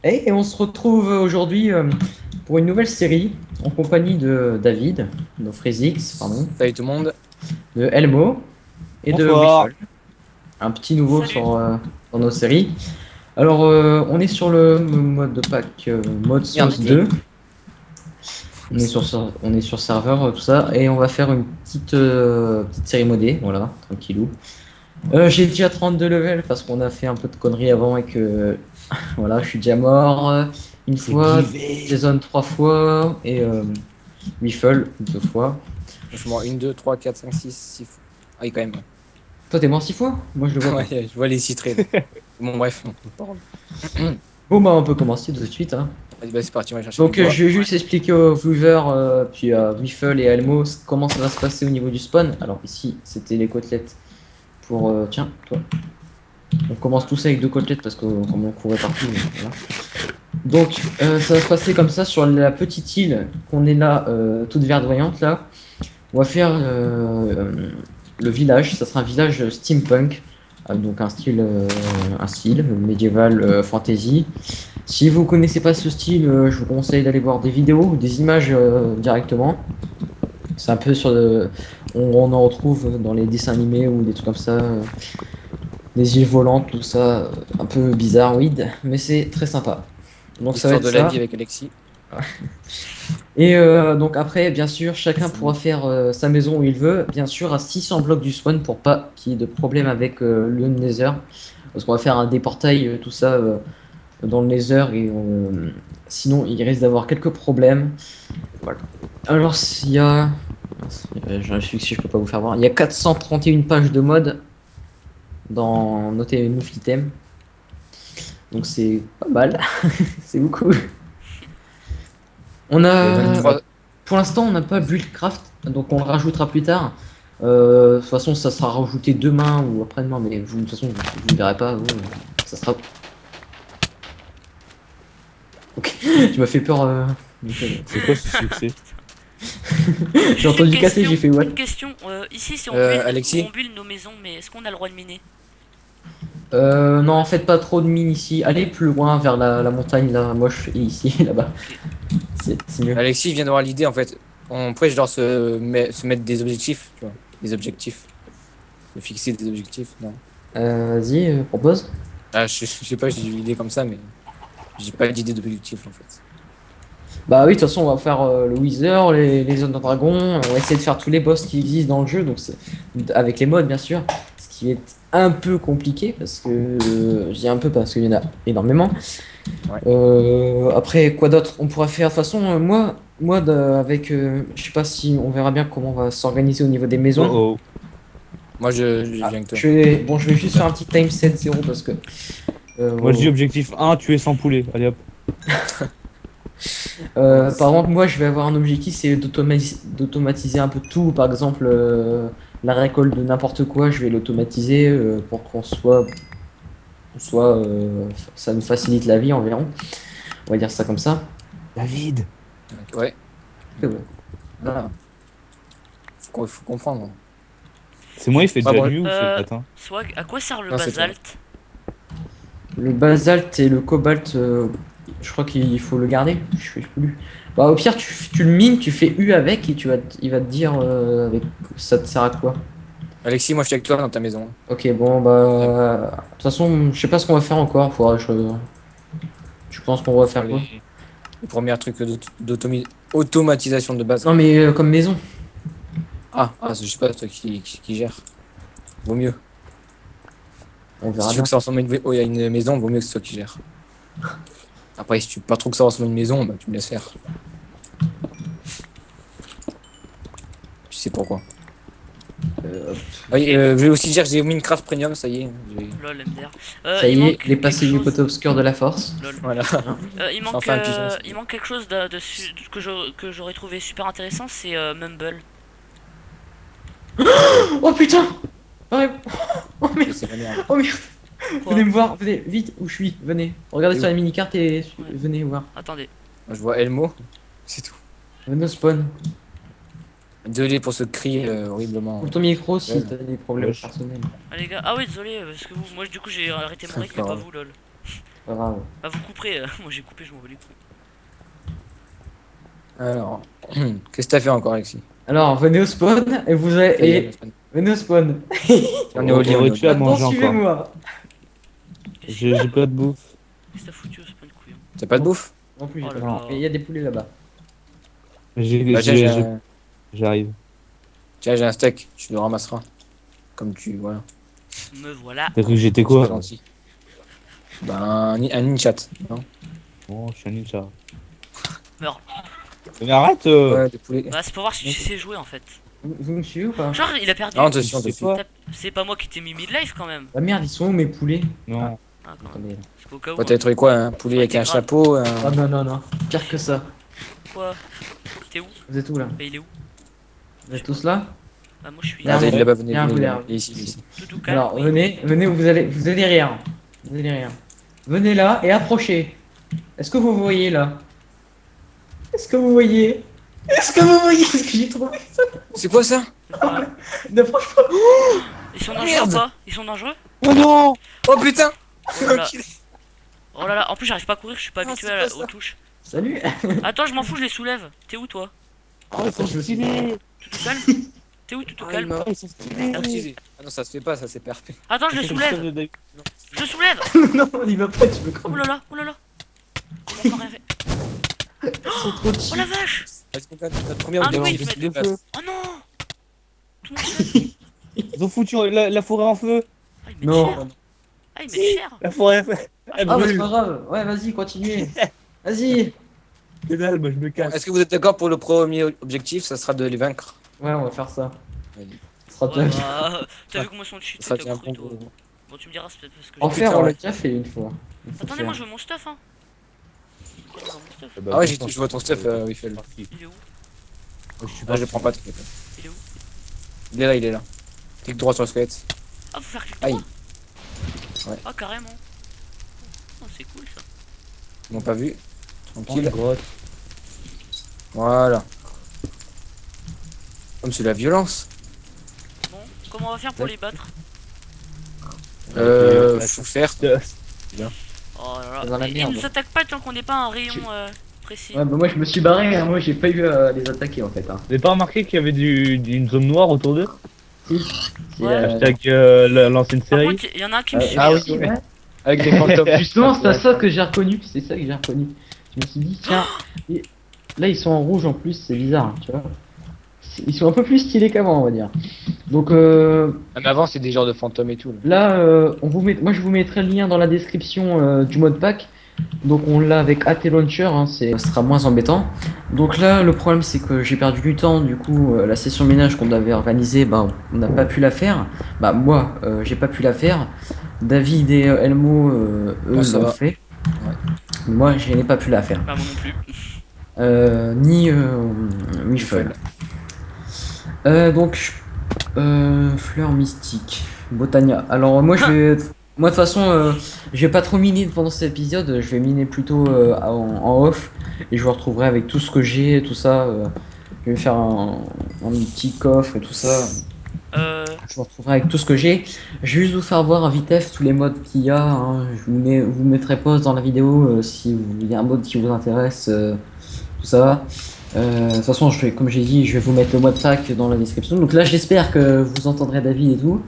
Et on se retrouve aujourd'hui pour une nouvelle série en compagnie de David, de Frezix, pardon, Salut tout le monde. de Elmo et de Bonsoir. Wishol. Un petit nouveau Salut. dans nos séries. Alors, on est sur le mode de pack mode sauce 2. On est sur serveur, tout ça, et on va faire une petite série modée, voilà, tranquillou. J'ai déjà 32 levels parce qu'on a fait un peu de conneries avant et que voilà, je suis déjà mort une fois, Jason 3 fois et Wiffle 2 fois. Franchement, 1, 2, 3, 4, 5, 6, 6 fois. Ah oui, quand même. Toi, t'es mort 6 fois? Moi, je le vois. Ouais, je vois les citrés. Bon, bref. Bon, bah, on peut commencer tout de suite. Hein. Vas-y, bah, c'est parti, on va chercher. Donc, du bois. je vais juste expliquer aux viewers, puis à Wiffle et Elmo, comment ça va se passer au niveau du spawn. Alors, ici, c'était les côtelettes pour. Tiens, toi. On commence tous avec 2 côtelettes parce que comme on courait partout. Voilà. Donc, ça va se passer comme ça sur la petite île qu'on est là, toute verdoyante là. On va faire le village. Ça sera un village steampunk, donc un style médiéval fantasy. Si vous connaissez pas ce style, je vous conseille d'aller voir des vidéos ou des images directement. C'est un peu on en retrouve dans les dessins animés ou des trucs comme ça. Des îles volantes, tout ça, un peu bizarroïde, mais c'est très sympa. Donc ça va Histoire être de la ça. vie avec Alexis. Et donc après, bien sûr, chacun pourra faire sa maison où il veut, bien sûr à 600 blocs du spawn pour pas qu'il y ait de problème avec le Nether. Parce qu'on va faire des portails, tout ça, dans le Nether, et sinon il risque d'avoir quelques problèmes. Voilà. Alors s'il y a... J'en suis que si je peux pas vous faire voir. Il y a 431 pages de mode dans Notez Item. Donc c'est pas mal, c'est beaucoup. On a, 23. pour l'instant, on n'a pas Buildcraft, donc on le rajoutera plus tard. De toute façon, ça sera rajouté demain ou après-demain, mais de toute façon, vous ne verrez pas. Ça sera. Ok, tu m'as fait peur. C'est quoi ce succès? J'ai entendu casser, j'ai fait what? Une question, ici si on Alexis build nos maisons, mais est-ce qu'on a le droit de miner? Non, en fait, pas trop de mines ici. Allez plus loin vers la montagne là, moche, et ici, là-bas. C'est mieux. Alexis vient d'avoir l'idée en fait. On pourrait genre se mettre des objectifs, tu vois. Des objectifs. Se fixer des objectifs, non. Vas-y, propose. Ah, je sais pas, j'ai eu l'idée comme ça, mais j'ai pas d'idée d'objectif en fait. Bah oui, de toute façon, on va faire le Wither, les zones de dragon, on va essayer de faire tous les boss qui existent dans le jeu, donc avec les modes bien sûr, ce qui est un peu compliqué parce que je dis un peu parce qu'il y en a énormément. Ouais. Après, quoi d'autre? On pourra faire de toute façon, avec, je sais pas si on verra bien comment on va s'organiser au niveau des maisons. Oh Moi je viens avec toi. Je vais juste faire un petit time set 0 parce que. oh. Moi je dis objectif 1, tuer 100 poulets. Allez hop. Par exemple, moi je vais avoir un objectif, c'est d'automatiser un peu tout. Par exemple, la récolte de n'importe quoi, je vais l'automatiser pour qu'on ça nous facilite la vie environ. On va dire ça comme ça. David. Ouais. Et ouais. Voilà. Faut comprendre. C'est moi, il fait Ah déjà bon. nuit ou c'est matin? Soit, à quoi sert le Non, c'est basalte? Le basalte et le cobalt, je crois qu'il faut le garder. Je sais plus. Bah, au pire, tu le mines, tu fais U avec et il va te dire ça te sert à quoi. Alexis, moi je suis avec toi dans ta maison. Ok, bon, bah. De toute façon, je sais pas ce qu'on va faire encore. Je pense qu'on va faire quoi? Les premiers trucs d'automatisation de base. Non, mais comme maison. Ah, je sais pas, toi qui gère. Vaut mieux. On Si verra tu veux bien. que ça ressemble à une maison, vaut mieux que c'est toi qui gère. Après, si tu veux pas trop que ça ressemble à une maison, bah tu me laisses faire. Tu sais pourquoi. Oui, je vais aussi dire que j'ai Minecraft Premium, ça y est. Lol, MDR. Ça y est, manque il est passé quelque du chose. côté obscur de la force. Lol. Voilà. Enfin, un pigeon, c'est Il manque quelque chose que j'aurais trouvé super intéressant, c'est Mumble. Oh putain! Ouais. Oh merde! C'est la merde. Oh merde! Quoi? Venez me voir, venez vite où je suis, venez. Regardez Et sur où? la mini-carte et Ouais. venez voir. Attendez. Moi, je vois Elmo, c'est tout. Venez au spawn. Désolé pour ce cri horriblement. Coupe ton micro si Ouais. t'as des problèmes Wesh. personnels. Ah les gars, ah ouais désolé parce que moi du coup j'ai arrêté mon rec mais pas vous lol. Pas grave. Bah vous couperez, moi j'ai coupé, je m'en vais les couilles. Alors, qu'est-ce que t'as fait encore, Alexis? Alors, venez au spawn et vous avez. Et... Venez au spawn. On est au lit, on est au lit. Tu as Maintenant, mangé encore. suivez-moi. J'ai pas de bouffe. Qu'est-ce que t'as foutu au spawn couillon? T'as pas de bouffe? Non plus, j'ai Oh pas là de- là. Et il y a des poulets là-bas. Bah, J'arrive. tiens, j'ai un steak, tu le ramasseras. Comme tu. Voilà. Me voilà. T'as cru que j'étais C'est quoi? pas gentil. Bah, un ninchat, non? Oh, je suis un ninja. Meurs. Mais arrête Ouais, des poulets. Bah c'est pour voir si tu sais jouer en fait. Vous me suivez ou pas? Genre il a perdu. Non, dessus, on C'est dessus. quoi? C'est pas moi qui t'ai mis mid-life quand même. Ah merde, ils sont où mes poulets? Non. Ah quand même. Attendez. C'est qu'au cas où. Toi, t'avais trouvé quoi? Un poulet avec un chapeau? Ah non, non, non. Pire que ça. Quoi? T'es où? Vous êtes où là? Bah il est où? Vous êtes tous là? Bah moi je suis. Là, Ah, il est là-bas, venez, Viens, venez, vous venez. l'air. Il est ici, il est ici. Tout calme. Alors, oui. venez, vous allez rien. Vous allez rien. Venez là et approchez. Est-ce que vous voyez là? Est-ce que vous voyez? Est-ce que vous voyez ce que j'ai trouvé? C'est quoi ça? N'approche pas. Ils sont dangereux Merde. ou pas? Ils sont dangereux? Oh non! Oh putain! Oh là là. Oh là là, en plus j'arrive pas à courir, je suis pas Ah, habitué c'est à quoi aux ça? touches. Salut. Attends, je m'en fous, je les soulève. T'es où toi? Oh, ils sont stylés! Tout calme? T'es où tout Ah, il calme? m'a Ils sont stylés! utilisé. Ah non, ça se fait pas, ça c'est parfait. Attends, je le soulève! Je le soulève! Non, il va pas, tu me Oh crames. là là, oh là là! Il a encore rien fait. C'est trop Oh cheap. la vache! Vas-y, mon gars, notre première Ah, objectif, oui, c'est mais- de place. Oh non! Tout le monde se lève. Ils ont foutu la forêt en feu! Ah, il met Non. cher! Ah, il met cher! La forêt en feu! Ah, bah, c'est pas grave. Ouais, vas-y, continuez. Vas-y. Que dalle, moi je me casse. Est-ce que vous êtes d'accord pour le premier objectif? Ça sera de les vaincre. Ouais, on va faire ça. Vas-y. Ce sera Ouais, bien. bah, t'as vu comment ils sont cheatés, Ça sera t'as bien cru, bon. toi. Bon, tu me diras, c'est peut-être parce que En j'ai- faire, putain, on l'a ouais. déjà fait une fois. Il faut Attendez, moi faire. je veux mon stuff, hein! Je veux mon stuff. Ah ouais, je vois ton stuff, Wiffel. Il est où? Je suis Ah, je prends pas, t'inquiète. Il est où? Il est là, il est là. Clique droit sur le squelette. Ah, faut faire clic Aïe. droit? Ouais. Ah, carrément. Oh, c'est cool ça. Ils m'ont pas vu. Tranquille. grotte. Voilà. Comme c'est la violence. Bon, comment on va faire pour les battre? Faut faire. Oh là C'est là. dans la Ils merde. nous attaquent pas tant qu'on n'est pas un rayon précis. Ouais, bah moi je me suis barré, hein. Moi j'ai pas eu à les attaquer en fait. Hein. Vous avez pas remarqué qu'il y avait une zone noire autour d'eux? Si, Ouais. Hashtag l'ancienne Par série. contre, il y en a un qui me suit. Ah oui, si, ouais. avec des fantômes. Justement, c'est ça que j'ai reconnu. C'est ça que j'ai reconnu. Je me suis dit, tiens, et là ils sont en rouge en plus, c'est bizarre, hein, tu vois. Ils sont un peu plus stylés qu'avant, on va dire. Donc Mais avant, c'est des genres de fantômes et tout. là, moi je vous mettrai le lien dans la description du mode pack. Donc on l'a avec AT Launcher, hein, ce sera moins embêtant. Donc là, le problème c'est que j'ai perdu du temps. Du coup, la session ménage qu'on avait organisée, bah, on n'a pas pu la faire. Bah moi, j'ai pas pu la faire. David et Elmo, eux, ça l'ont va. fait. Ouais. Moi, je n'ai pas pu la faire. Bah, moi non plus. Ni Wiffle. Donc, fleur mystique, Botania. Alors moi je vais, moi de toute façon, je vais pas trop miner pendant cet épisode. Je vais miner plutôt en off et je vous retrouverai avec tout ce que j'ai, tout ça. Je vais faire un petit coffre et tout ça. Je vous retrouverai avec tout ce que j'ai. Je vais juste vous faire voir à vitesse tous les modes qu'il y a. Hein. Vous mettrai pause dans la vidéo si il y a un mode qui vous intéresse. Tout ça. De toute façon, comme j'ai dit, je vais vous mettre le mode pack dans la description. Donc là, j'espère que vous entendrez David et tout.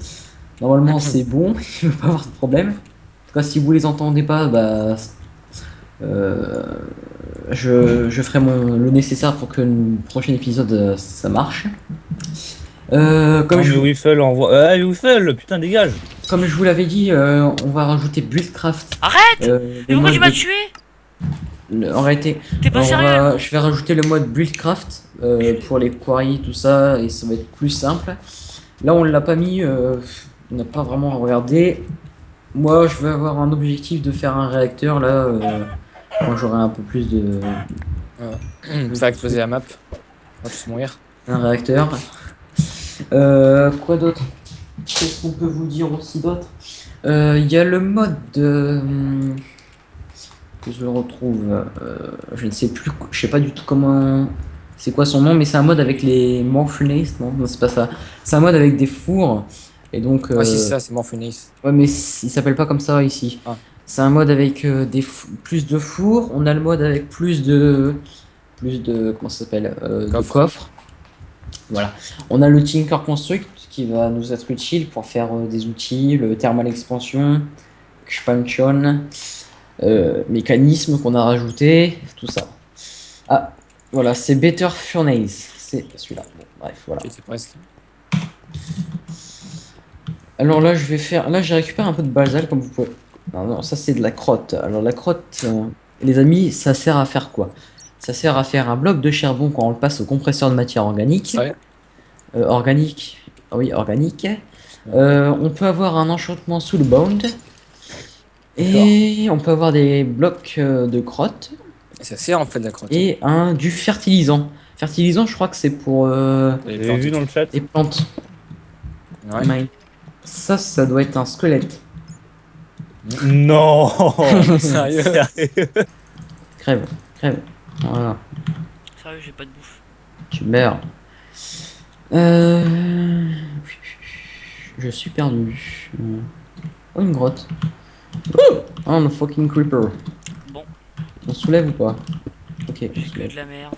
Normalement, c'est bon, il ne va pas avoir de problème. En tout cas, si vous les entendez pas, bah, je ferai le nécessaire pour que le prochain épisode, ça marche. Comme, je, Putain, dégage! comme je vous l'avais dit, on va rajouter Buildcraft. Arrête! Mais pourquoi tu m'as tué? En réalité, T'es pas sérieux? je vais rajouter le mode Buildcraft pour les quarries, tout ça, et ça va être plus simple. Là, on l'a pas mis, on n'a pas vraiment regardé. Moi, je vais avoir un objectif de faire un réacteur là, quand j'aurai un peu plus de. Faire exploser la map. On va tous mourir. Un réacteur. Quoi d'autre? Qu'est-ce qu'on peut vous dire aussi d'autre? Il y a le mode que je le retrouve. Je ne sais plus, je sais pas du tout comment C'est quoi son nom? Mais c'est un mode avec les Morphonace, non, non c'est pas ça. C'est un mode avec des fours. Et donc, Ouais, si, c'est ça, c'est Morphonis. ouais, mais il s'appelle pas comme ça ici. Ah. C'est un mode avec plus de fours. On a le mode avec plus de comment ça s'appelle de Coffre. coffres. Voilà. On a le Tinker Construct qui va nous être utile pour faire des outils, le Thermal Expansion, Expansion, mécanisme qu'on a rajouté, tout ça. Ah, voilà, c'est Better Furnace. C'est celui-là. Bon, bref, voilà. Ok, c'est presque. Alors là, je vais faire. Là, j'ai récupéré un peu de basalt, comme vous pouvez. Non, non, ça c'est de la crotte. Alors la crotte, les amis, ça sert à faire quoi? Ça sert à faire un bloc de charbon quand on le passe au compresseur de matière organique. Ouais. Organique. Ah oui, organique. On peut avoir un enchantement soulbound. Et on peut avoir des blocs de crotte. Ça sert en fait de la crotte. Et du fertilisant. Fertilisant, je crois que c'est pour Les Vous avez vu plantes. dans le chat? les plantes. Ouais. Mine. Ça doit être un squelette. Non. Sérieux? Crève, crève. Voilà. Sérieux, j'ai pas de bouffe. Tu meurs. Je suis perdu. Oh, une grotte. Oh, un fucking creeper. Bon, On soulève ou pas? Ok, on j'ai que soulève. de la merde.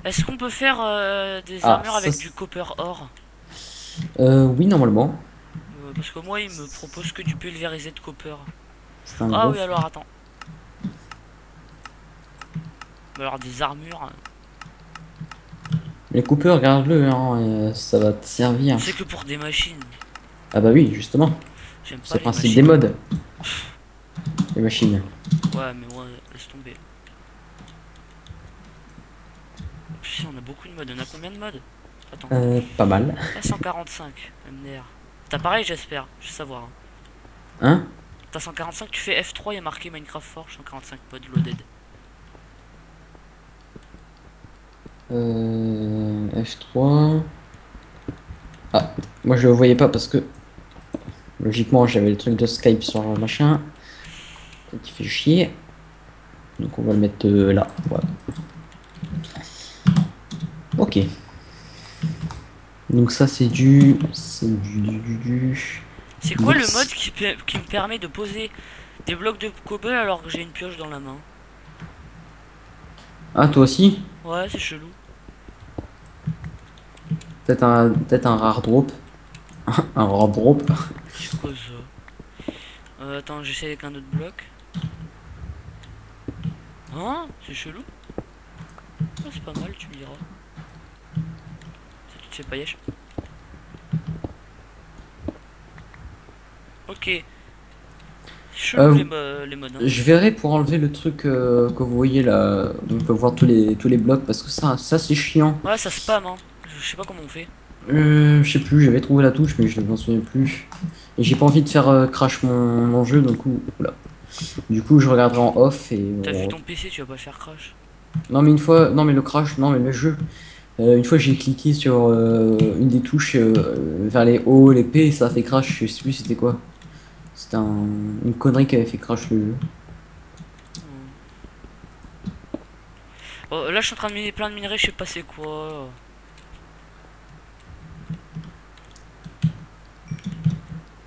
Est-ce qu'on peut faire des Ah, armures ça, avec c'est- du copper or? Oui, normalement. Parce que moi, il me propose que du pulvérisé de copper. C'est un Ah gros. oui, alors attends. Alors des armures, Les coupeurs, regarde-le, hein, ça va te servir. c'est que pour des machines. Ah bah oui, justement. J'aime pas C'est le les principe des machines. modes. Les machines. Ouais, mais moi, laisse tomber. Si, on a beaucoup de modes. On a combien de modes? Attends. Pas mal. Ah, 145, MDR. T'as pareil, j'espère. Je veux savoir. Hein. Hein? T'as 145, tu fais F3, il y a marqué Minecraft Forge 145 modes loaded. F3. Ah, moi je le voyais pas parce que logiquement j'avais le truc de Skype sur le machin. Qui fait chier. Donc on va le mettre là. Voilà. Ok. Donc ça c'est du. C'est du. C'est quoi le Yes. mode qui me permet de poser des blocs de cobble alors que j'ai une pioche dans la main? Ah toi aussi? Ouais, c'est chelou. Peut-être un rare drop. Un rare drop. C'est quoi ça? Attends, j'essaie avec un autre bloc. Hein? C'est chelou? Ah, c'est pas mal, tu me diras. Ça, tu te fais pas yesh. Ok. Chelou les modes. Hein. Je verrai pour enlever le truc que vous voyez là. On peut voir tous les blocs parce que ça c'est chiant. Ouais, ça spam, hein. Je sais pas comment on fait. Je sais plus, j'avais trouvé la touche mais je ne m'en souviens plus. Et j'ai pas envie de faire crash mon jeu donc oula. Du coup je regarderai en off et. T'as vu ton PC, tu vas pas le faire crash. Non mais une fois, non mais le crash, non mais le jeu. Une fois j'ai cliqué sur une des touches vers les hauts, les P et ça a fait crash, je sais plus c'était quoi. C'était une connerie qui avait fait crash le jeu. Oh, là, je suis en train de miner plein de minerais, je sais pas c'est quoi.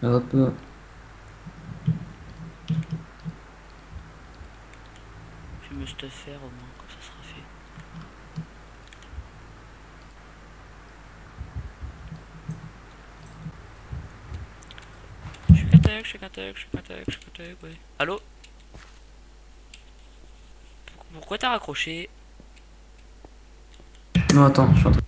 Hop. Je vais me stuffer au moins, quand ça sera fait. Je suis qu'attaque, je suis qu'attaque, je suis qu'attaque, je suis qu'attaque, ouais. Allô? Pourquoi t'as raccroché? Non attends, je suis en train